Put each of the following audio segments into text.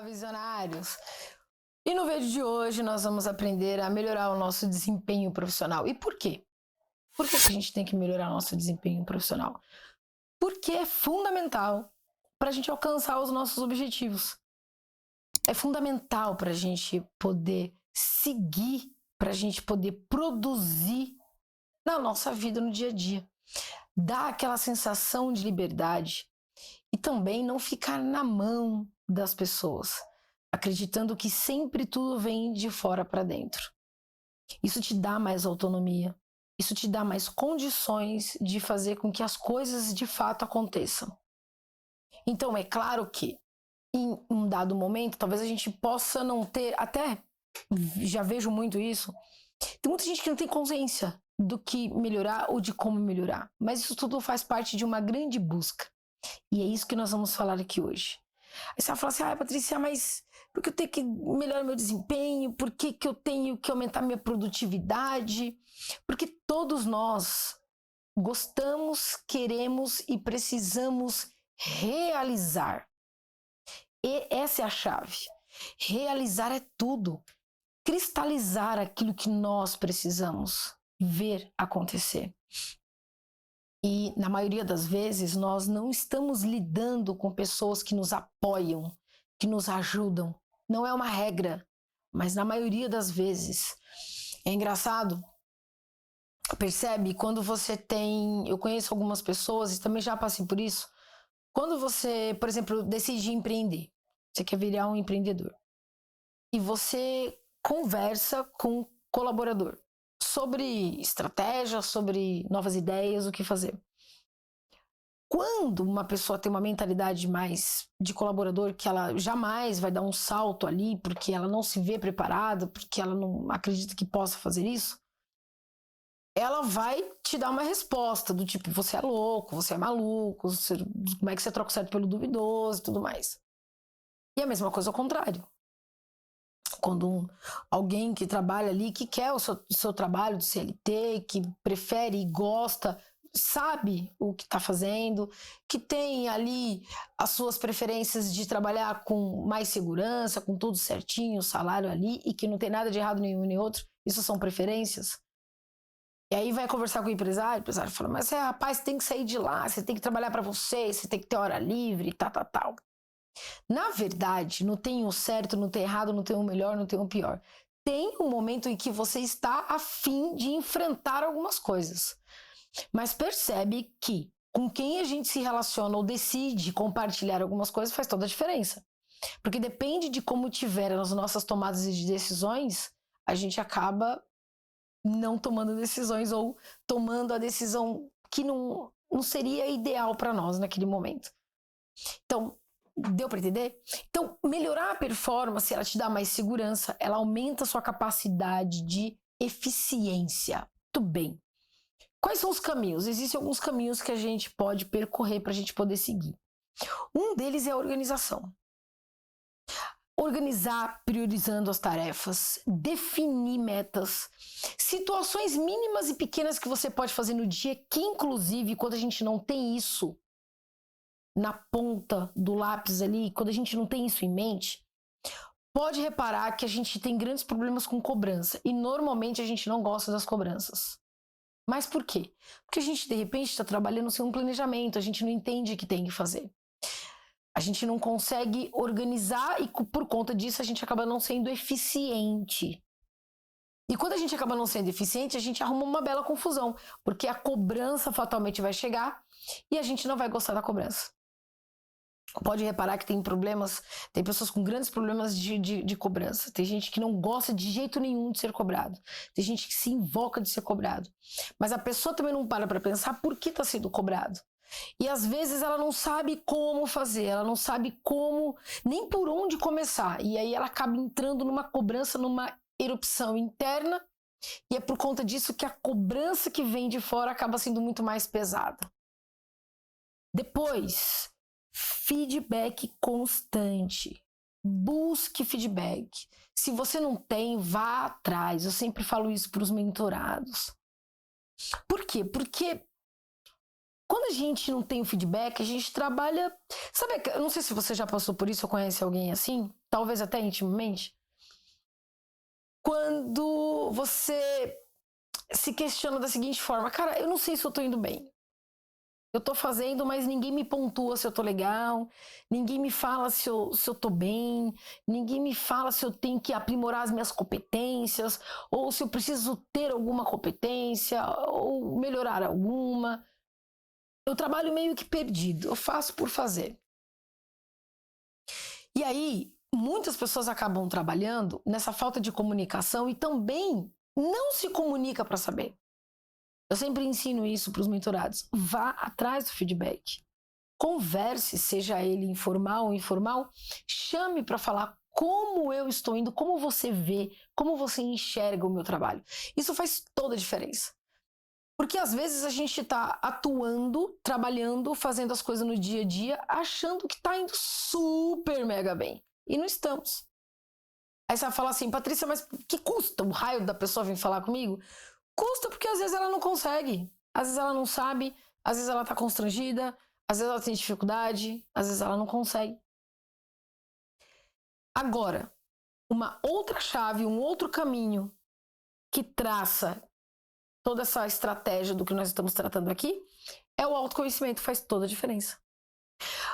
Visionários! E no vídeo de hoje nós vamos aprender a melhorar o nosso desempenho profissional. E por quê? Por que a gente tem que melhorar o nosso desempenho profissional? Porque é fundamental para a gente alcançar os nossos objetivos. É fundamental para a gente poder seguir, para a gente poder produzir na nossa vida no dia a dia. Dá aquela sensação de liberdade e também não ficar na mão das pessoas, acreditando que sempre tudo vem de fora para dentro. Isso te dá mais autonomia, isso te dá mais condições de fazer com que as coisas de fato aconteçam. Então, é claro que em um dado momento, talvez a gente possa não ter, até já vejo muito isso, tem muita gente que não tem consciência do que melhorar ou de como melhorar, mas isso tudo faz parte de uma grande busca. E é isso que nós vamos falar aqui hoje. Aí você vai falar assim, Patrícia, mas por que eu tenho que melhorar meu desempenho? Por que eu tenho que aumentar minha produtividade? Porque todos nós gostamos, queremos e precisamos realizar. E essa é a chave. Realizar é tudo. Cristalizar aquilo que nós precisamos ver acontecer. E na maioria das vezes nós não estamos lidando com pessoas que nos apoiam, que nos ajudam. Não é uma regra, mas na maioria das vezes. É engraçado, percebe? Quando você tem... Eu conheço algumas pessoas e também já passei por isso. Quando você, por exemplo, decide empreender, você quer virar um empreendedor, e você conversa com um colaborador sobre estratégia, sobre novas ideias, o que fazer. Quando uma pessoa tem uma mentalidade mais de colaborador, que ela jamais vai dar um salto ali, porque ela não se vê preparada, porque ela não acredita que possa fazer isso, ela vai te dar uma resposta do tipo, você é louco, você é maluco, como é que você troca o certo pelo duvidoso e tudo mais. E a mesma coisa ao contrário. Quando alguém que trabalha ali, que quer o seu trabalho de CLT, que prefere e gosta, sabe o que está fazendo, que tem ali as suas preferências de trabalhar com mais segurança, com tudo certinho, o salário ali, e que não tem nada de errado nenhum nem outro, isso são preferências. E aí vai conversar com o empresário fala, mas rapaz, você tem que sair de lá, você tem que trabalhar para você tem que ter hora livre, tal. Na verdade, não tem o certo, não tem errado, não tem o melhor, não tem o pior. Tem um momento em que você está a fim de enfrentar algumas coisas. Mas percebe que com quem a gente se relaciona ou decide compartilhar algumas coisas faz toda a diferença. Porque depende de como tiver as nossas tomadas de decisões, a gente acaba não tomando decisões ou tomando a decisão que não seria ideal para nós naquele momento. Então, deu para entender? Então, melhorar a performance, ela te dá mais segurança, ela aumenta a sua capacidade de eficiência. Muito bem. Quais são os caminhos? Existem alguns caminhos que a gente pode percorrer para a gente poder seguir. Um deles é a organização. Organizar priorizando as tarefas, definir metas, situações mínimas e pequenas que você pode fazer no dia, que inclusive quando a gente não tem isso na ponta do lápis ali, quando a gente não tem isso em mente, pode reparar que a gente tem grandes problemas com cobrança e normalmente a gente não gosta das cobranças. Mas por quê? Porque a gente de repente está trabalhando sem um planejamento, a gente não entende o que tem que fazer. A gente não consegue organizar e por conta disso a gente acaba não sendo eficiente. E quando a gente acaba não sendo eficiente, a gente arruma uma bela confusão, porque a cobrança fatalmente vai chegar e a gente não vai gostar da cobrança. Pode reparar que tem problemas, tem pessoas com grandes problemas de cobrança. Tem gente que não gosta de jeito nenhum de ser cobrado. Tem gente que se invoca de ser cobrado. Mas a pessoa também não para pensar por que está sendo cobrado. E às vezes ela não sabe como fazer, ela não sabe como, nem por onde começar. E aí ela acaba entrando numa cobrança, numa erupção interna. E é por conta disso que a cobrança que vem de fora acaba sendo muito mais pesada. Depois, feedback constante. Busque feedback. Se você não tem, vá atrás. Eu sempre falo isso para os mentorados. Por quê? Porque quando a gente não tem o feedback, a gente trabalha... Sabe, eu não sei se você já passou por isso ou conhece alguém assim, talvez até intimamente, quando você se questiona da seguinte forma: cara, eu não sei se eu tô indo bem. Eu tô fazendo, mas ninguém me pontua se eu tô legal, ninguém me fala se eu tô bem, ninguém me fala se eu tenho que aprimorar as minhas competências, ou se eu preciso ter alguma competência, ou melhorar alguma. Eu trabalho meio que perdido, eu faço por fazer. E aí, muitas pessoas acabam trabalhando nessa falta de comunicação e também não se comunica para saber. Eu sempre ensino isso para os mentorados. Vá atrás do feedback. Converse, seja ele informal ou informal, chame para falar como eu estou indo, como você vê, como você enxerga o meu trabalho. Isso faz toda a diferença. Porque às vezes a gente está atuando, trabalhando, fazendo as coisas no dia a dia, achando que está indo super mega bem. E não estamos. Aí você vai falar assim: Patrícia, mas que custa o raio da pessoa vir falar comigo? Custa porque às vezes ela não consegue, às vezes ela não sabe, às vezes ela está constrangida, às vezes ela tem dificuldade, às vezes ela não consegue. Agora, uma outra chave, um outro caminho que traça toda essa estratégia do que nós estamos tratando aqui é o autoconhecimento. Faz toda a diferença.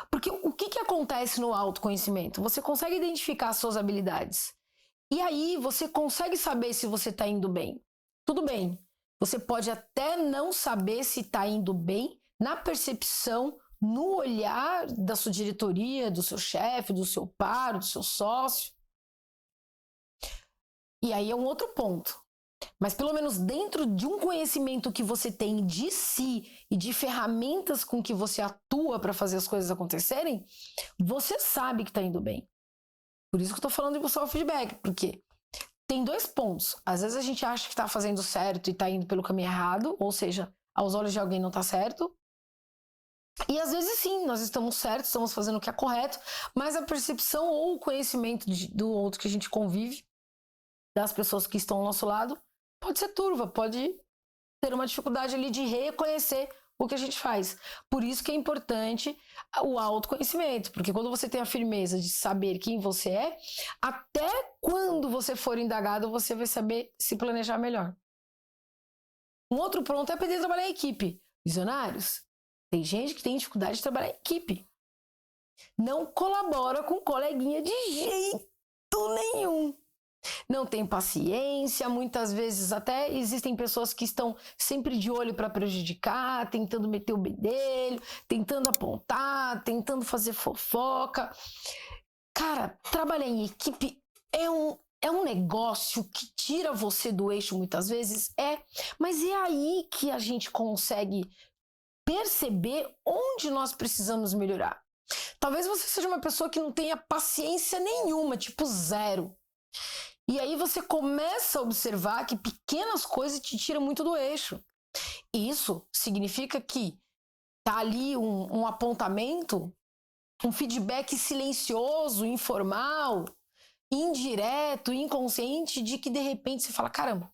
Porque o que acontece no autoconhecimento? Você consegue identificar as suas habilidades. E aí você consegue saber se você está indo bem. Tudo bem, você pode até não saber se está indo bem na percepção, no olhar da sua diretoria, do seu chefe, do seu par, do seu sócio. E aí é um outro ponto. Mas pelo menos dentro de um conhecimento que você tem de si e de ferramentas com que você atua para fazer as coisas acontecerem, você sabe que está indo bem. Por isso que eu estou falando de buscar o feedback, porque tem dois pontos. Às vezes a gente acha que está fazendo certo e está indo pelo caminho errado, ou seja, aos olhos de alguém não está certo. E às vezes sim, nós estamos certos, estamos fazendo o que é correto, mas a percepção ou o conhecimento do outro que a gente convive, das pessoas que estão ao nosso lado, pode ser turva, pode ter uma dificuldade ali de reconhecer o que a gente faz. Por isso que é importante o autoconhecimento, porque quando você tem a firmeza de saber quem você é, até quando você for indagado, você vai saber se planejar melhor. Um outro ponto é aprender a trabalhar em equipe. Visionários, tem gente que tem dificuldade de trabalhar em equipe. Não colabora com coleguinha de jeito nenhum. Não tem paciência, muitas vezes até existem pessoas que estão sempre de olho para prejudicar, tentando meter o bedelho, tentando apontar, tentando fazer fofoca. Cara, trabalhar em equipe é um negócio que tira você do eixo muitas vezes, mas é aí que a gente consegue perceber onde nós precisamos melhorar. Talvez você seja uma pessoa que não tenha paciência nenhuma, tipo zero. E aí você começa a observar que pequenas coisas te tiram muito do eixo. Isso significa que tá ali um apontamento, um feedback silencioso, informal, indireto, inconsciente, de que de repente você fala: caramba,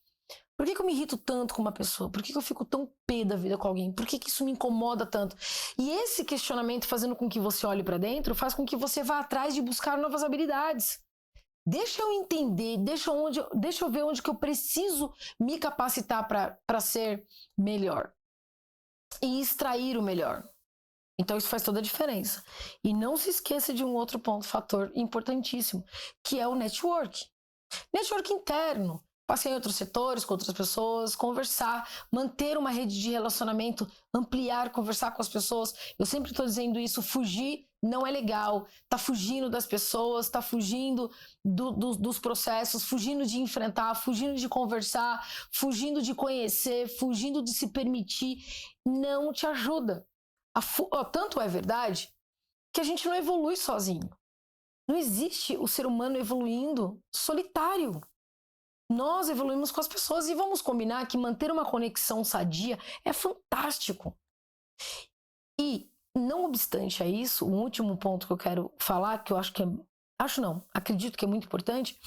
por que eu me irrito tanto com uma pessoa? Por que eu fico tão pé da vida com alguém? Por que isso me incomoda tanto? E esse questionamento, fazendo com que você olhe para dentro, faz com que você vá atrás de buscar novas habilidades. Deixa eu entender, deixa eu ver onde que eu preciso me capacitar para ser melhor e extrair o melhor. Então isso faz toda a diferença. E não se esqueça de um outro fator importantíssimo, que é o network. Network interno. Passar em outros setores, com outras pessoas, conversar, manter uma rede de relacionamento, ampliar, conversar com as pessoas. Eu sempre estou dizendo isso: fugir não é legal. Tá fugindo das pessoas, tá fugindo dos processos, fugindo de enfrentar, fugindo de conversar, fugindo de conhecer, fugindo de se permitir. Não te ajuda. Tanto é verdade que a gente não evolui sozinho. Não existe o ser humano evoluindo solitário. Nós evoluímos com as pessoas e vamos combinar que manter uma conexão sadia é fantástico. E, não obstante a isso, o último ponto que eu quero falar, que eu acredito que é muito importante,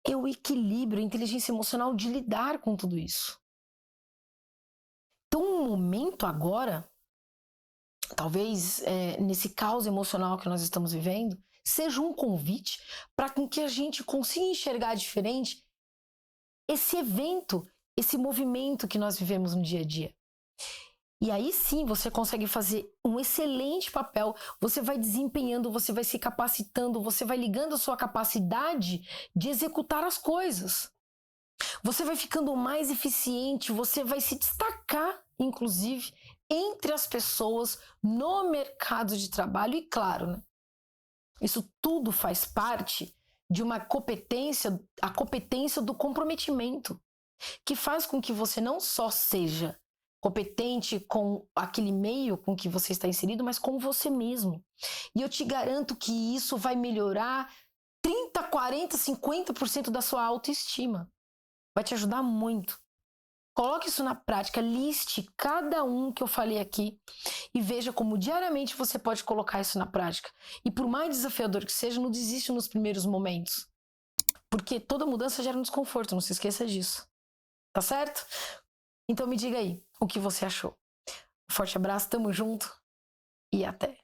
é o equilíbrio, a inteligência emocional de lidar com tudo isso. Então, um momento agora, talvez nesse caos emocional que nós estamos vivendo, seja um convite para que a gente consiga enxergar diferente esse evento, esse movimento que nós vivemos no dia a dia. E aí sim você consegue fazer um excelente papel, você vai desempenhando, você vai se capacitando, você vai ligando a sua capacidade de executar as coisas. Você vai ficando mais eficiente, você vai se destacar, inclusive, entre as pessoas no mercado de trabalho. E claro, né, isso tudo faz parte de uma competência, a competência do comprometimento, que faz com que você não só seja competente com aquele meio com que você está inserido, mas com você mesmo. E eu te garanto que isso vai melhorar 30, 40, 50% da sua autoestima. Vai te ajudar muito. Coloque isso na prática, liste cada um que eu falei aqui e veja como diariamente você pode colocar isso na prática. E por mais desafiador que seja, não desiste nos primeiros momentos. Porque toda mudança gera um desconforto, não se esqueça disso. Tá certo? Então me diga aí o que você achou. Um forte abraço, tamo junto e até!